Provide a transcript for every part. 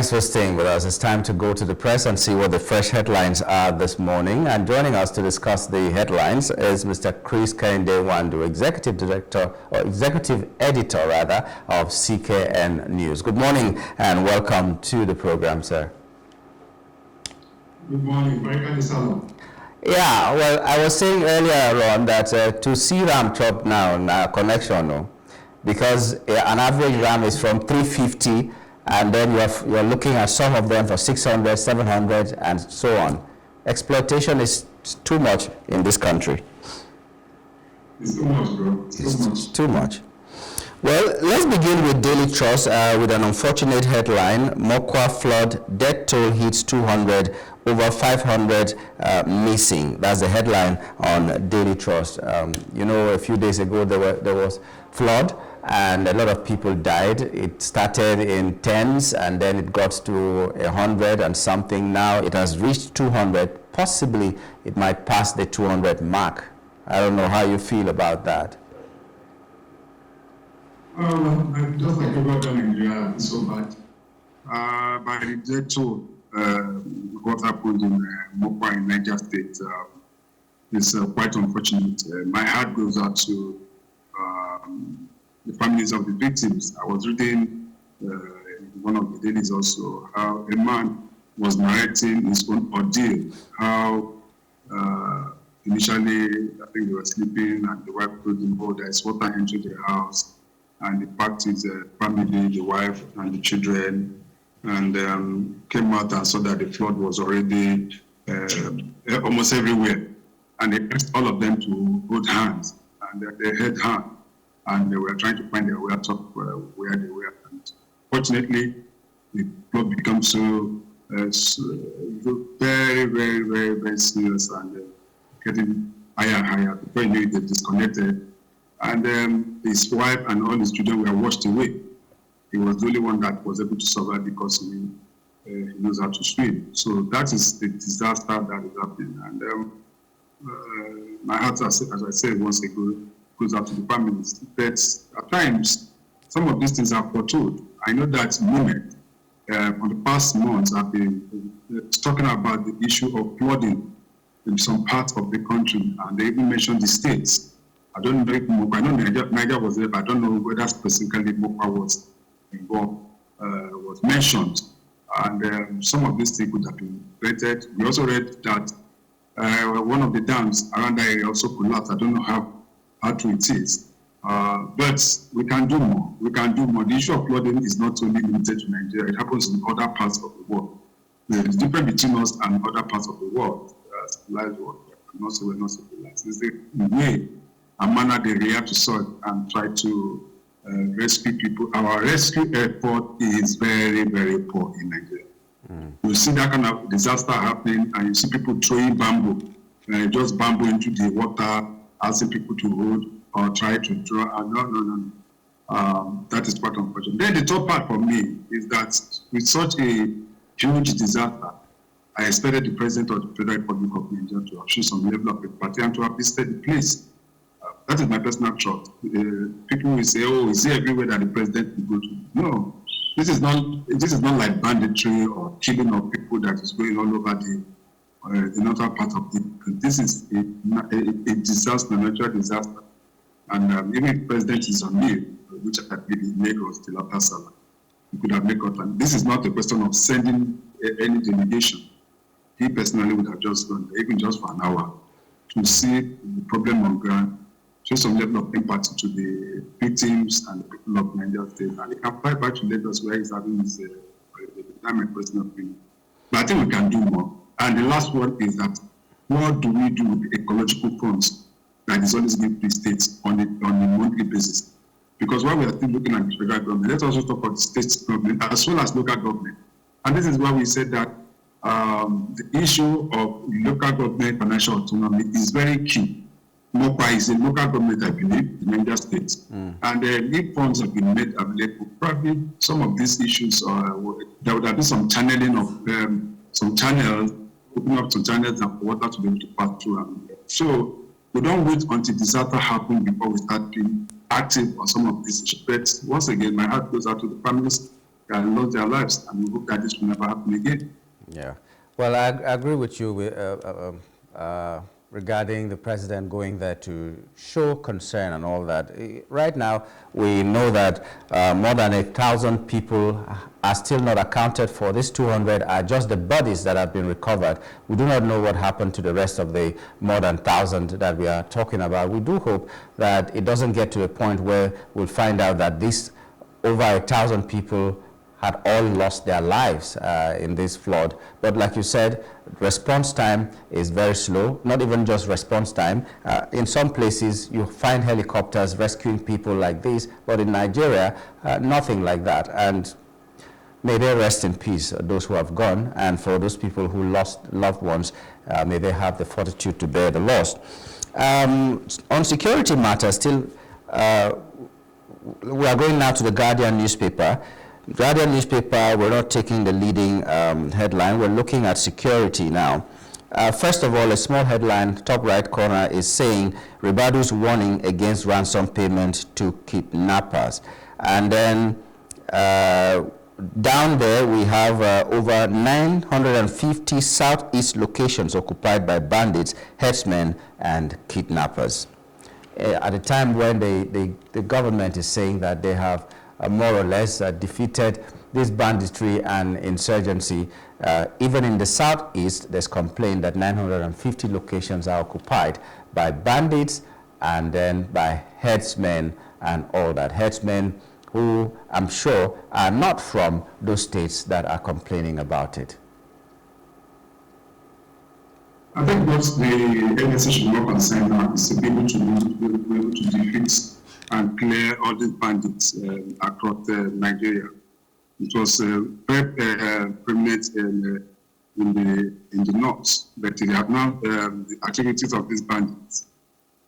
Thanks for staying with us. It's time to go to the press and see what the fresh headlines are this morning. And joining us to discuss the headlines is Mr. Chris Kehinde Wandu, Executive Editor of CKN News. Good morning and welcome to the program, sir. Good morning. Yeah, well, I was saying earlier on that to see RAM chop now connection, no? Because an average RAM is from 350, and then you're looking at some of them for 600, 700, and so on. Exploitation is too much in this country. It's too much, bro. It's too much. Well, let's begin with Daily Trust with an unfortunate headline. Mokwa flood, death toll hits 200, over 500 missing. That's the headline on Daily Trust. A few days ago there was flood and a lot of people died. It started in tens and then it got to 100 and something. Now it has reached 200. Possibly it might pass the 200 mark. I don't know how you feel about that. Just like about Nigeria, it's so bad. By the death toll, what happened in Mokwa in Niger State is quite unfortunate. My heart goes out to the families of the victims. I was reading in one of the dailies also how a man was narrating his own ordeal, how initially I think they were sleeping and the wife told him, oh, there's water entering the house, and he packed his family, the wife and the children, and came out and saw that the flood was already almost everywhere. And they asked all of them to hold hands, and they held hands, and they were trying to find their way out of where they were. And fortunately, the flood became so very, very, very, very serious and getting higher and higher. Before you knew it, they disconnected. And his wife and all his children were washed away. He was the only one that was able to survive because he knows how to swim. So that is the disaster that is happening. And my heart, as I said once ago, goes out to the families. But at times, some of these things are foretold. I know that moment, for the past months, I've been talking about the issue of flooding in some parts of the country, and they even mentioned the states. I don't know if Mokwa, I know Niger was there, but I don't know whether specifically Mokwa was involved, was mentioned. And some of these things could have been prevented. We also read that one of the dams around that area also collapsed. I don't know how true it is. But we can do more. We can do more. The issue of flooding is not only limited to Nigeria. It happens in other parts of the world. There is difference between us and other parts of the world. Civilized world, not so civilized. It's the way and manner they react to such and try to rescue people. Our rescue effort is very, very poor in Nigeria. You see that kind of disaster happening, and you see people throwing bamboo, just bamboo into the water, asking people to hold or try to draw. No. That is quite unfortunate. Then the top part for me is that with such a huge disaster, I expected the President of the Federal Republic of Nigeria to show some level of empathy and to have visited the place. That is my personal thought. People will say, "Oh, is it everywhere that the president will go to?" No, this is not like banditry or killing of people that is going all over the northern part of the country. This is a disaster, a natural disaster, and even if the president is on leave, which I believe in Lagos till after Salah, he could have made contact. This is not a question of sending any delegation. He personally would have just gone, even just for an hour, to see the problem on ground, show some level of empathy to the victims and the people of Nigeria State, and he can fly back to Lagos where he's having his retirement personal opinion. But I think we can do more. And the last one is that what do we do with the ecological funds that is always given to the states on a monthly basis? Because while we are still looking at the federal government, let's also talk about the state government as well as local government. And this is why we said that the issue of local government financial autonomy is very key. Mokwa is a local government, I believe, in Niger State. And if funds have been made available, probably some of these issues, there would have been some channeling of some channels, opening up some channels and for water to be able to pass through. So we don't wait until disaster happens before we start being active on some of these issues. But once again, my heart goes out to the families, that lost their lives, and we hope that this will never happen again. Yeah. Well, I agree with you regarding the president going there to show concern and all that. Right now, we know that more than 1,000 people are still not accounted for. These 200 are just the bodies that have been recovered. We do not know what happened to the rest of the more than 1,000 that we are talking about. We do hope that it doesn't get to a point where we'll find out that this over 1,000 people had all lost their lives in this flood. But like you said, response time is very slow, not even just response time. In some places, you find helicopters rescuing people like this, but in Nigeria, nothing like that. And may they rest in peace, those who have gone, and for those people who lost loved ones, may they have the fortitude to bear the loss. On security matters, still, we are going now to the Guardian newspaper. Guardian newspaper, we're not taking the leading headline. We're looking at security now. First of all, a small headline, top right corner, is saying Ribadu's warning against ransom payment to kidnappers. And then down there, we have over 950 southeast locations occupied by bandits, herdsmen, and kidnappers. At a time when the government is saying that they have more or less defeated this banditry and insurgency. Even in the southeast, there's complaint that 950 locations are occupied by bandits and then by herdsmen and all that. Herdsmen who I'm sure are not from those states that are complaining about it. I think what the NSA should be more concerned about is to be able to defeat and clear all these bandits across Nigeria. It was very prominent in the north, but they have now the activities of these bandits,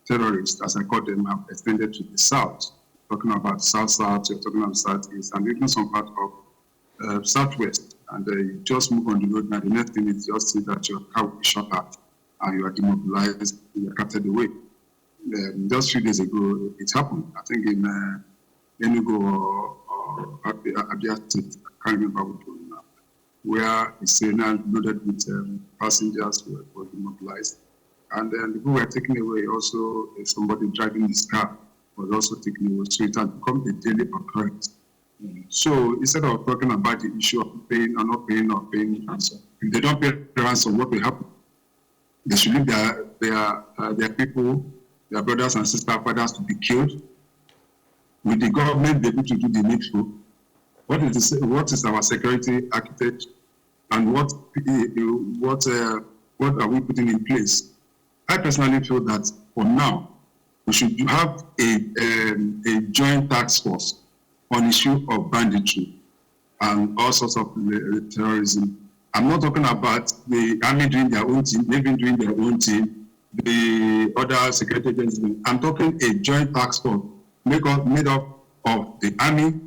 terrorists, as I call them, have extended to the south. Talking about south-south, you're talking about southeast, and even some part of southwest. And you just move on the road, and the next thing is just see that your car will be shot at, and you are demobilized, you are carted away. Just a few days ago, it happened. I think in Enugu or Abia State, I can't remember which one now, where a sailor loaded with passengers were demobilized. And then the people were taken away. Also, somebody driving this car was also taken away. So it has become a daily occurrence. So instead of talking about the issue of paying or not paying or paying ransom, if they don't pay the ransom, what will happen? They should leave their people, their brothers and sisters, fathers to be killed. Will the government be able to do the needful? What is our security architect, and what are we putting in place? I personally feel that for now we should have a joint task force on issue of banditry and all sorts of terrorism. I'm not talking about the army doing their own thing, Navy doing their own thing, the other security agencies. I'm talking a joint task force made up of the Army,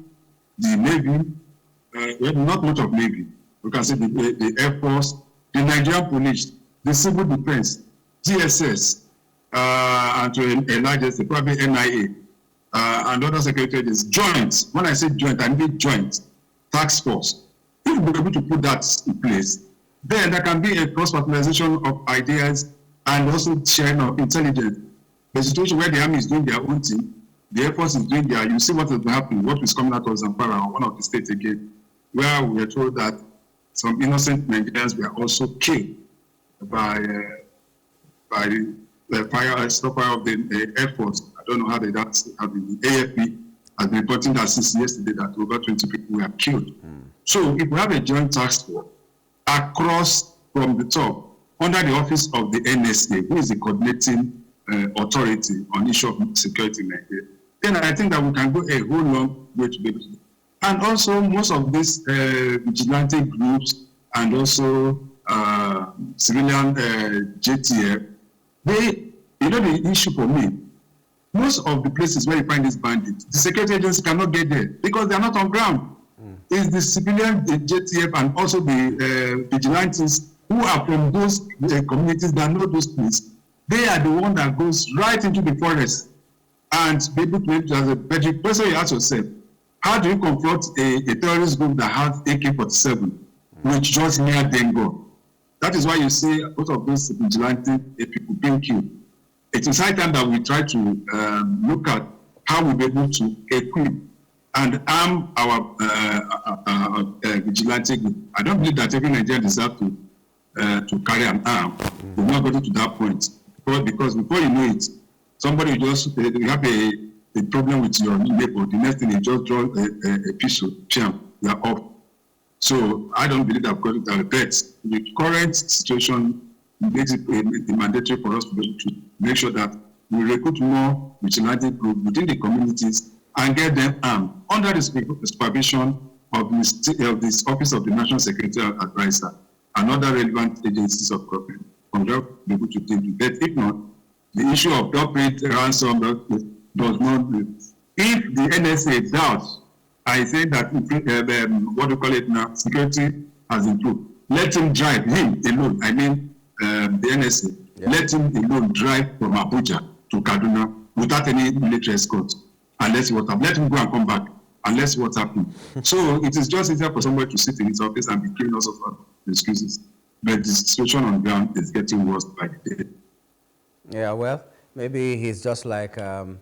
the Navy, not much of Navy. We can say the Air Force, the Nigerian Police, the Civil Defense, GSS, and to a large extent, probably NIA, and other security agencies. Joint. When I say joint, I mean joint task force. If we're able to put that in place, then there can be a cross-fertilization of ideas and also sharing of intelligence. The situation where the army is doing their own thing, the Air Force is doing their, you see what is happening, what is coming out of Zamfara, one of the states again, where we are told that some innocent Nigerians were also killed by the fire stopper of the Air Force. I don't know how they that the AFP has been reporting that since yesterday that over 20 people were killed. So if we have a joint task force across from the top, under the office of the NSA, who is the coordinating authority on issue of security in Nigeria, then I think that we can go a whole long way to be able to do. And also, most of these vigilante groups and also civilian JTF, the issue for me, most of the places where you find these bandits, the security agencies cannot get there because they are not on ground. It's the civilian JTF and also the vigilantes who are from those communities that know those places. They are the one that goes right into the forest and be able to as a but the person you ask yourself, How do you confront a terrorist group that has AK-47, which just near Dengo? That is why you see both of those vigilante people being killed. It is high time that we try to look at how we'll be able to equip and arm our vigilante group. I don't believe that every Nigerian deserves to carry an arm. We're not going to that point. Because before you know it, somebody just you have a problem with your neighbor. The next thing, you just draw a piece of jam, you are off. So I don't believe that we've got it at the current situation makes it mandatory for us to make sure that we recruit more vigilante groups within the communities and get them armed under the supervision of this Office of the National Security Advisor and other relevant agencies of government. Be able to take it. But if not, the issue of corporate ransom does not. If the NSA doubts, I say that what do you call it now? Security has improved. Let him drive him alone. I mean the NSA. Yeah. Let him alone drive from Abuja to Kaduna without any military escort. Unless what happens, let him go and come back. Unless what's happening. So it is just easier for somebody to sit in his office and be giving us of excuses. But the situation on the ground is getting worse by the day. Yeah, well, maybe he's just like the,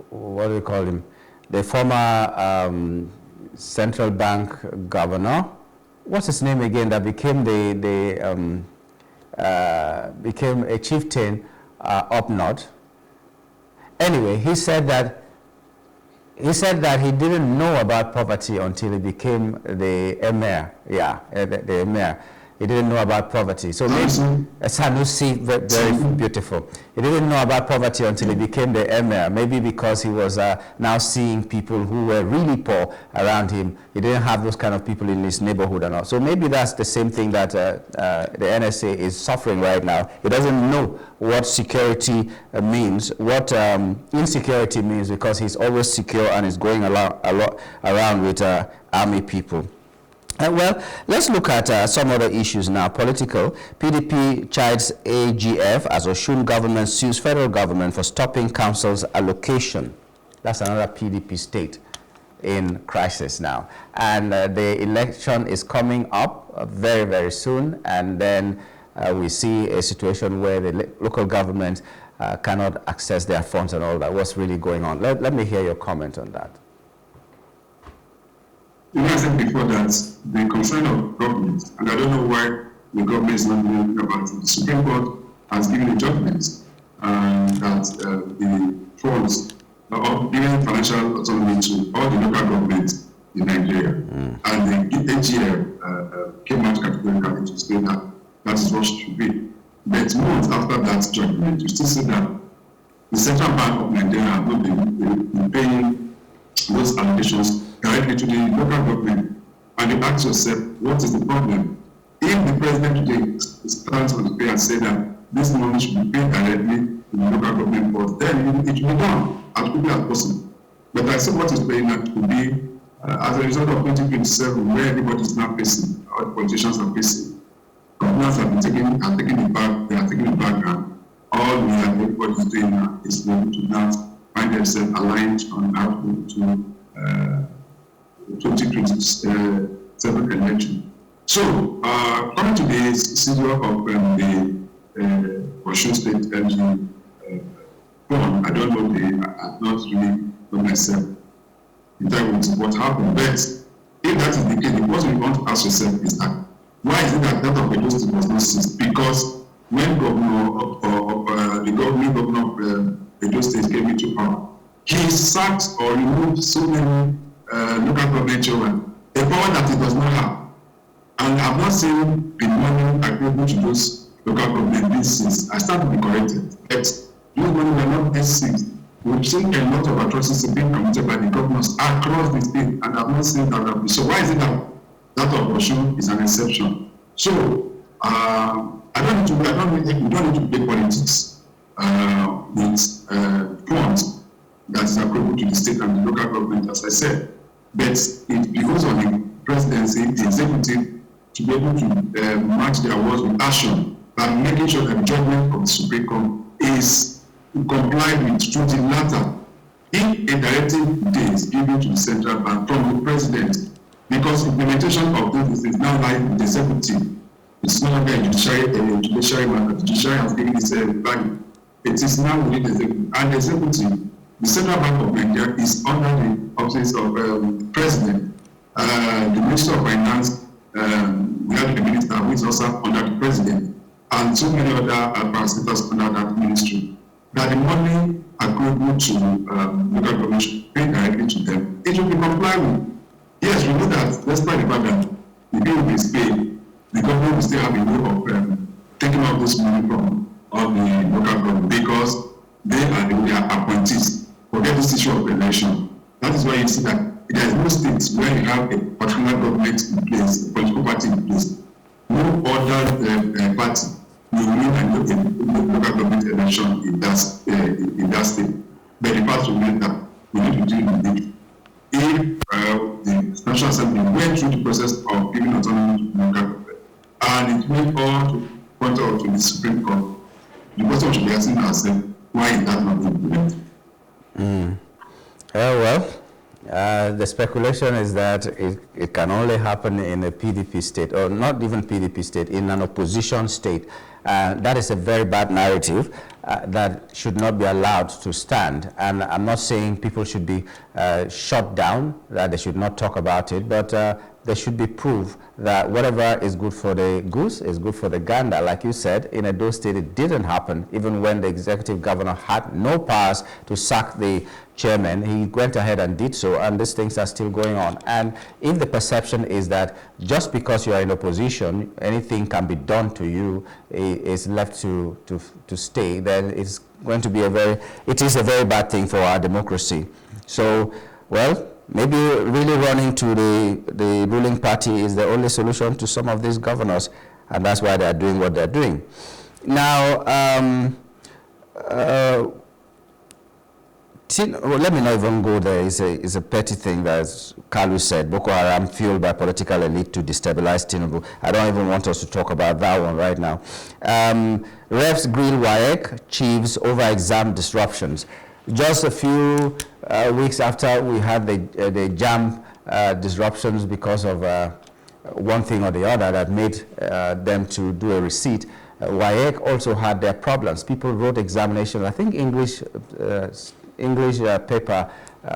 what do we call him? The former central bank governor. What's his name again? That became became a chieftain up north. Anyway, he said that he didn't know about poverty until he became the emir. Yeah, the emir. He didn't know about poverty. So maybe Sanusi, very beautiful. He didn't know about poverty until he became the emir. Maybe because he was now seeing people who were really poor around him. He didn't have those kind of people in his neighborhood and all. So maybe that's the same thing that the NSA is suffering right now. He doesn't know what security means, what insecurity means, because he's always secure and is going a lot around with army people. Well, let's look at some other issues now. Political. PDP chides AGF as Osun government sues federal government for stopping council's allocation. That's another PDP state in crisis now. And the election is coming up very, very soon. And then we see a situation where the local government cannot access their funds and all that. What's really going on? Let me hear your comment on that. I said before that the concern of government, and I don't know why the government is not doing about it. The Supreme Court has given a judgment that the funds of giving financial autonomy to all the local governments in Nigeria, and the AGF came out categorically to say that that is what should be. But months after that judgment, you still see that the Central Bank of Nigeria has not been paying those allocations directly to the local government, and you ask yourself, what is the problem? If the president today stands on the pay and say that this money should be paid directly to the local government board, then it should be done as quickly as possible. But I see what is playing out to be as a result of 2027, where everybody is now facing, all the politicians are facing. Governors have been taking the back, they are taking the background. All we have everybody is doing now is to now find themselves aligned on how to 2027 election. So, coming to the seizure of the Osun State LG fund, I don't know, I've not really know myself in terms of what happened. But if that is the case, the question you want to ask yourself is that why is it that that of Edo State was not seized? Because when the governor of Edo State came into power, he sacked or removed so many local government children, a power that it does not have. And I've not seen the money available to those local government being seized. I stand to be corrected. But those money were not being seized. We've seen a lot of atrocities being committed by the governors across the state, and I've not seen that. So why is it that that of Osun is an exception? So we don't need to play politics with funds that is applicable to the state and the local government, as I said. But it's because of the presidency, the executive, to be able to match their words with action, and making sure that the judgment of the Supreme Court is complied with to the latter. If a directive day is given to the central bank from the president, because implementation of this is now like the executive, it's no longer a judiciary matter. The judiciary has given this value. It is now within the executive. And the executive, the Central Bank of Nigeria is under the office of president. The Minister of Finance, we have the minister who is also under the president, and so many other parasitas under that ministry. That the money accrued to local government paid directly to them, it will be complied with. Yes, we know that despite the fact that the bill is paid, the government will still have a way of taking out this money from all the local government because they are their appointees. Forget this issue of election. That is why you see that there is no state where you have a particular government in place, a political party in place. No other party will win a local government election in that state. But the fact remains that we need to deal with it. If the National Assembly went through the process of giving autonomy to local government, and it went all to point out to the Supreme Court, the question should be asking ourselves, why is that not being implemented? The speculation is that it can only happen in a PDP state, or not even PDP state, in an opposition state. That is a very bad narrative that should not be allowed to stand. And I'm not saying people should be shut down, that they should not talk about it, but there should be proof that whatever is good for the goose is good for the gander. Like you said, in Edo State, it didn't happen, even when the executive governor had no powers to sack the chairman. He went ahead and did so, and these things are still going on. And if the perception is that just because you are in opposition, anything can be done to you, is left to stay, then it's going to be it is a very bad thing for our democracy. So, well, maybe really running to the ruling party is the only solution to some of these governors, and that's why they're doing what they're doing. Now, let me not even go there. It's a petty thing that, as Kalu said, Boko Haram fueled by political elite to destabilize Tinubu. I don't even want us to talk about that one right now. Refs grill Wike chiefs over exam disruptions. Just a few weeks after we had the jam disruptions because of one thing or the other that made them to do a receipt, Wike also had their problems. People wrote examinations. I think English paper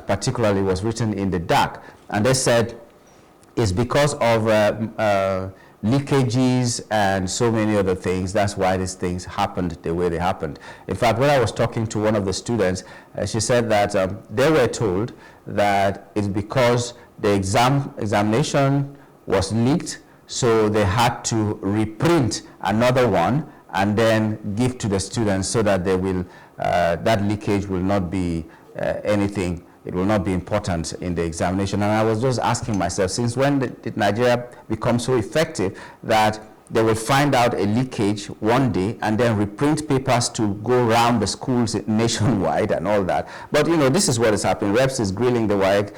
particularly was written in the dark, and they said it's because of leakages and so many other things. That's why these things happened the way they happened. In fact, when I was talking to one of the students, she said that they were told that it's because the examination was leaked, so they had to reprint another one and then give to the students so that they will that leakage will not be anything. It will not be important in the examination. And I was just asking myself, since when did Nigeria become so effective that they will find out a leakage one day and then reprint papers to go around the schools nationwide and all that? But you know, this is what is happening. Reps is grilling the Wike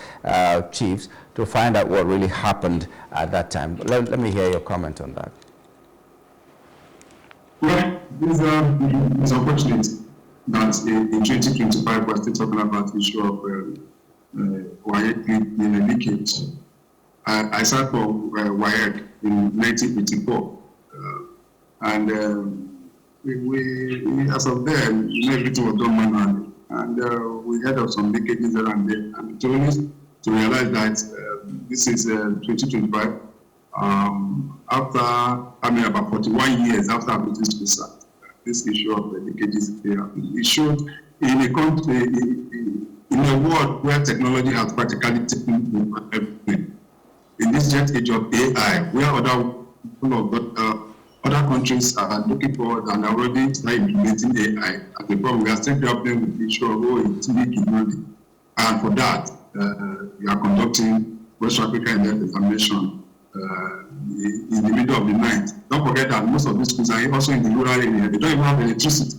chiefs to find out what really happened at that time. Let me hear your comment on that. Well, it's unfortunate that in 2025 we're still talking about the issue of Wike leakage. I sat for Wike in 1984, and we as of then, everything was done manually, and we heard of some leakages there and there, and to realize that this is 2025. About 41 years after British Crusade, this issue of the leakages here, it showed in a country, in a world where technology has practically taken over everything. In this jet age of AI, where other countries are looking forward and are already starting implementing AI, at the problem we are still grappling with the issue of it's leaking money. And for that, we are conducting West Africa Index examination in the middle of the night. Don't forget that most of these schools are also in the rural area. They don't even have electricity.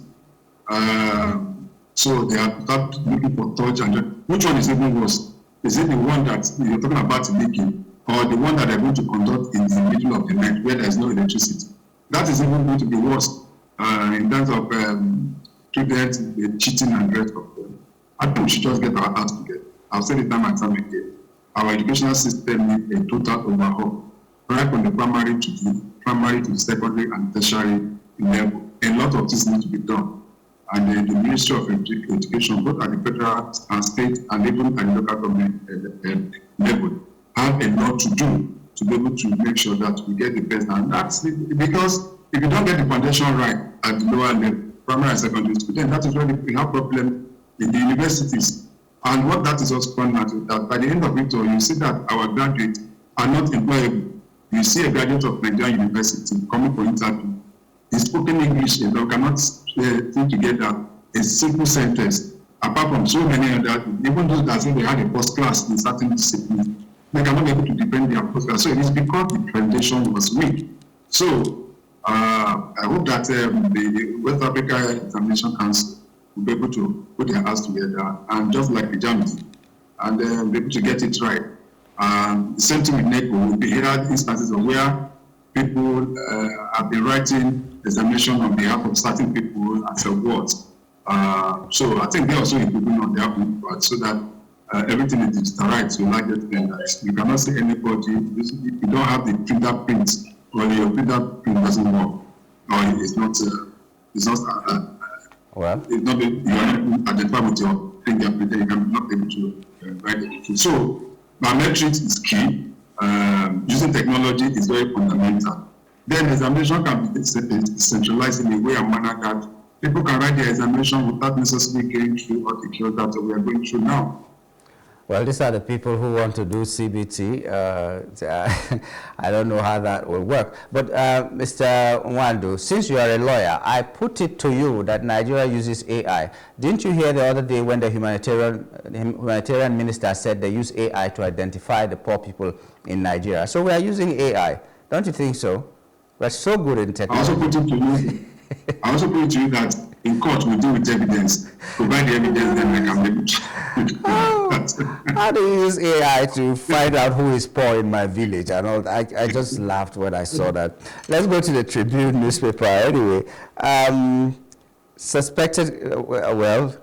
So they are looking for torch and which one is even worse? Is it the one that you're talking about leaking, or the one that they're going to conduct in the middle of the night where there is no electricity? That is even going to be worse in terms of students cheating and rest of them. I think we should just get our act together. I've said it time and time again. Our educational system needs a total overhaul, right from the primary to the secondary and tertiary level. A lot of this needs to be done. And the Ministry of Education, both at the federal and state and even at the local government level, have a lot to do to be able to make sure that we get the best. And that's because if you don't get the foundation right at the lower level, primary and secondary school, then that is where we have problems in the universities. And what that is also fun at is that by the end of it all, you see that our graduates are not employable. You see a graduate of Nigerian University coming for interview. He's spoken English, they cannot put together a simple sentence. Apart from so many other, even those that say they had a post class in certain disciplines, they cannot be able to defend their post class. So it is because the foundation was weak. So I hope that the West Africa Examination Council will be able to put their hands together and just like the Germany, and be able to get it right. The same thing with NECO. Will be here instances of where people have been writing examination on behalf of certain people as awards. So I think they're also improving on their own part so that everything is digitalized to a large extent that you cannot see anybody, if you don't have the printer print or your printer print doesn't work, or it's not you are not identified with your fingerprint, you cannot be able to write it. So biometrics is key. Using technology is very fundamental. Then examination can be centralized in a way and manner that people can write their examination without necessarily going through all the chaos that we are going through now. Well, these are the people who want to do CBT. I don't know how that will work. But Mr. Nwandu, since you are a lawyer, I put it to you that Nigeria uses AI. Didn't you hear the other day when the humanitarian minister said they use AI to identify the poor people in Nigeria? So we are using AI. Don't you think so? We're so good in technology. I also put it to you that in court we deal with evidence. Provide the evidence, then I can maybe. How do you use AI to find out who is poor in my village? And all, I just laughed when I saw that. Let's go to the Tribune newspaper anyway. Suspected, well,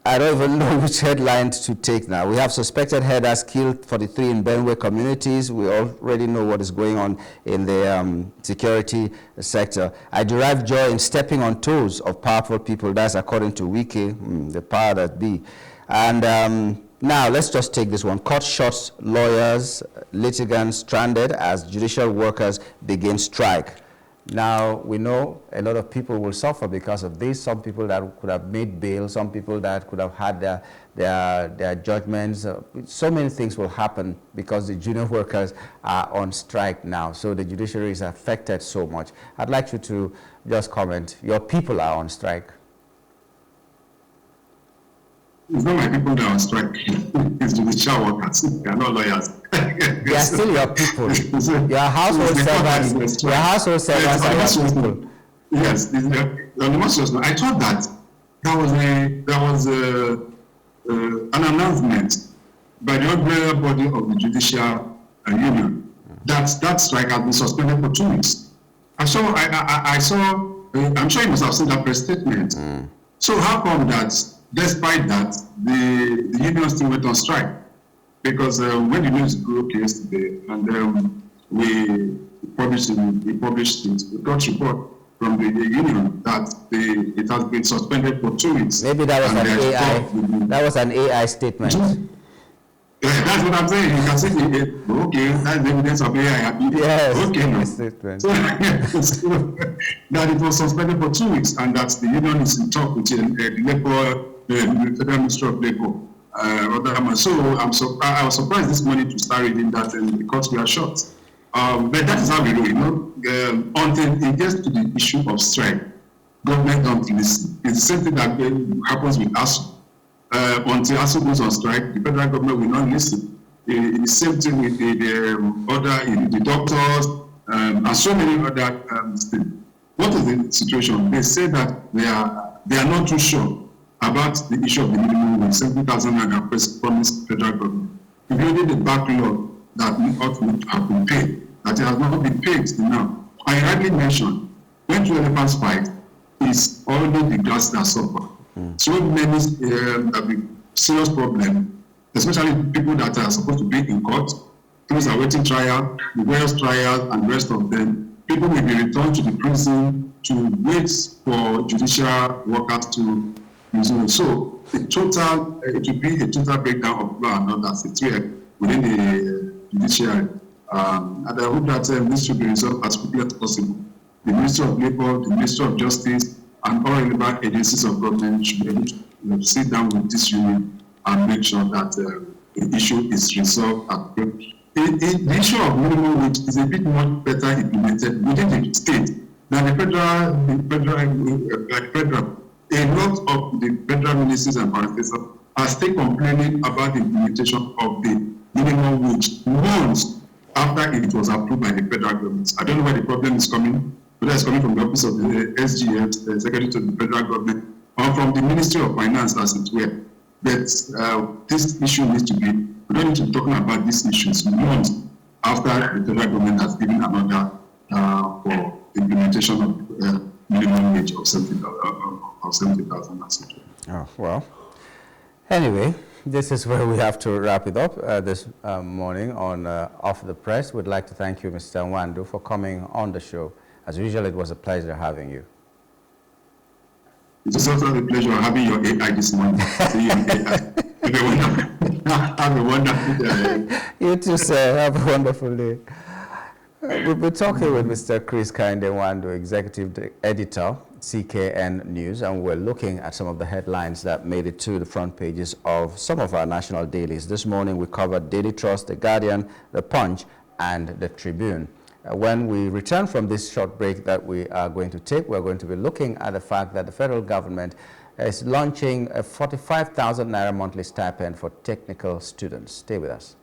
I don't even know which headline to take now. We have suspected herders killed 43 in Benue communities. We already know what is going on in the security sector. I derive joy in stepping on toes of powerful people. That's according to Wike, the power that be. And now let's just take this one. Court shuts lawyers, litigants stranded as judicial workers begin strike. Now, we know a lot of people will suffer because of this. Some people that could have made bail, some people that could have had their judgments. So many things will happen because the junior workers are on strike now. So the judiciary is affected so much. I'd like you to just comment. Your people are on strike. It's not my people that are on strike. It's judicial workers. They are not lawyers. They are still your people. Your household servants. Your household servants are your people. Yes, I thought that there was an announcement by the umbrella body of the judicial union that strike has been suspended for 2 weeks. I saw. I'm sure you must have seen that press statement. So how come that, despite that, the union still went on strike? Because when the news broke yesterday, and we published it, we got report from the union that it has been suspended for 2 weeks. Maybe that was an AI. That was an AI statement. That's what I'm saying. You can see okay, that's the evidence of AI. Yes. Okay, no. Statement. So, that it was suspended for 2 weeks, and that the union is in talk with the Federal Ministry of Labor. So I was surprised this morning to start reading that because we are short. But that is how we do it. Until it gets to the issue of strike, government don't listen. It's the same thing that happens with ASU. Until ASU goes on strike, the federal government will not listen. It's the same thing with the doctors and so many other things. What is the situation? They say that they are not too sure about the issue of the minimum wage, 70,000 naira promised federal government. If you look at the backlog that ought to have been paid, that it has not been paid till now. I rightly mentioned, when two elephants fight, it's only the grass that suffer. So many serious problem, especially people that are supposed to be in court, those are waiting trial, the various trials and the rest of them. People will be returned to the prison to wait for judicial workers to resume. So it will be a total breakdown of law and order within the judiciary. And I hope that this should be resolved as quickly as possible. The Ministry of Labour, the Ministry of Justice, and all relevant agencies of government should be able to sit down with this union and make sure that the issue is resolved. The issue of minimum wage is a bit more better implemented within the state than the federal. A lot of the federal ministries and ministers are still complaining about the implementation of the minimum wage months after it was approved by the federal government. I don't know where the problem is coming, whether it's coming from the office of the SGF, the Secretary to the federal government, or from the Ministry of Finance, as it were. But this issue needs to be, we don't need to be talking about these issues months after the federal government has given an order for implementation of minimum wage of 70,000, etc. Oh, well. Anyway, this is where we have to wrap it up this morning on Off the Press. We'd like to thank you, Mr. Nwandu, for coming on the show. As usual, it was a pleasure having you. It is also a pleasure having your AI this morning. See you on AI. Have a wonderful day. You too, sir. Have a wonderful day. We'll be talking with Mr. Chris Nwandu, Executive Editor, CKN News, and we're looking at some of the headlines that made it to the front pages of some of our national dailies. This morning we covered Daily Trust, The Guardian, The Punch, and The Tribune. When we return from this short break that we are going to take, we're going to be looking at the fact that the federal government is launching a 45,000 Naira monthly stipend for technical students. Stay with us.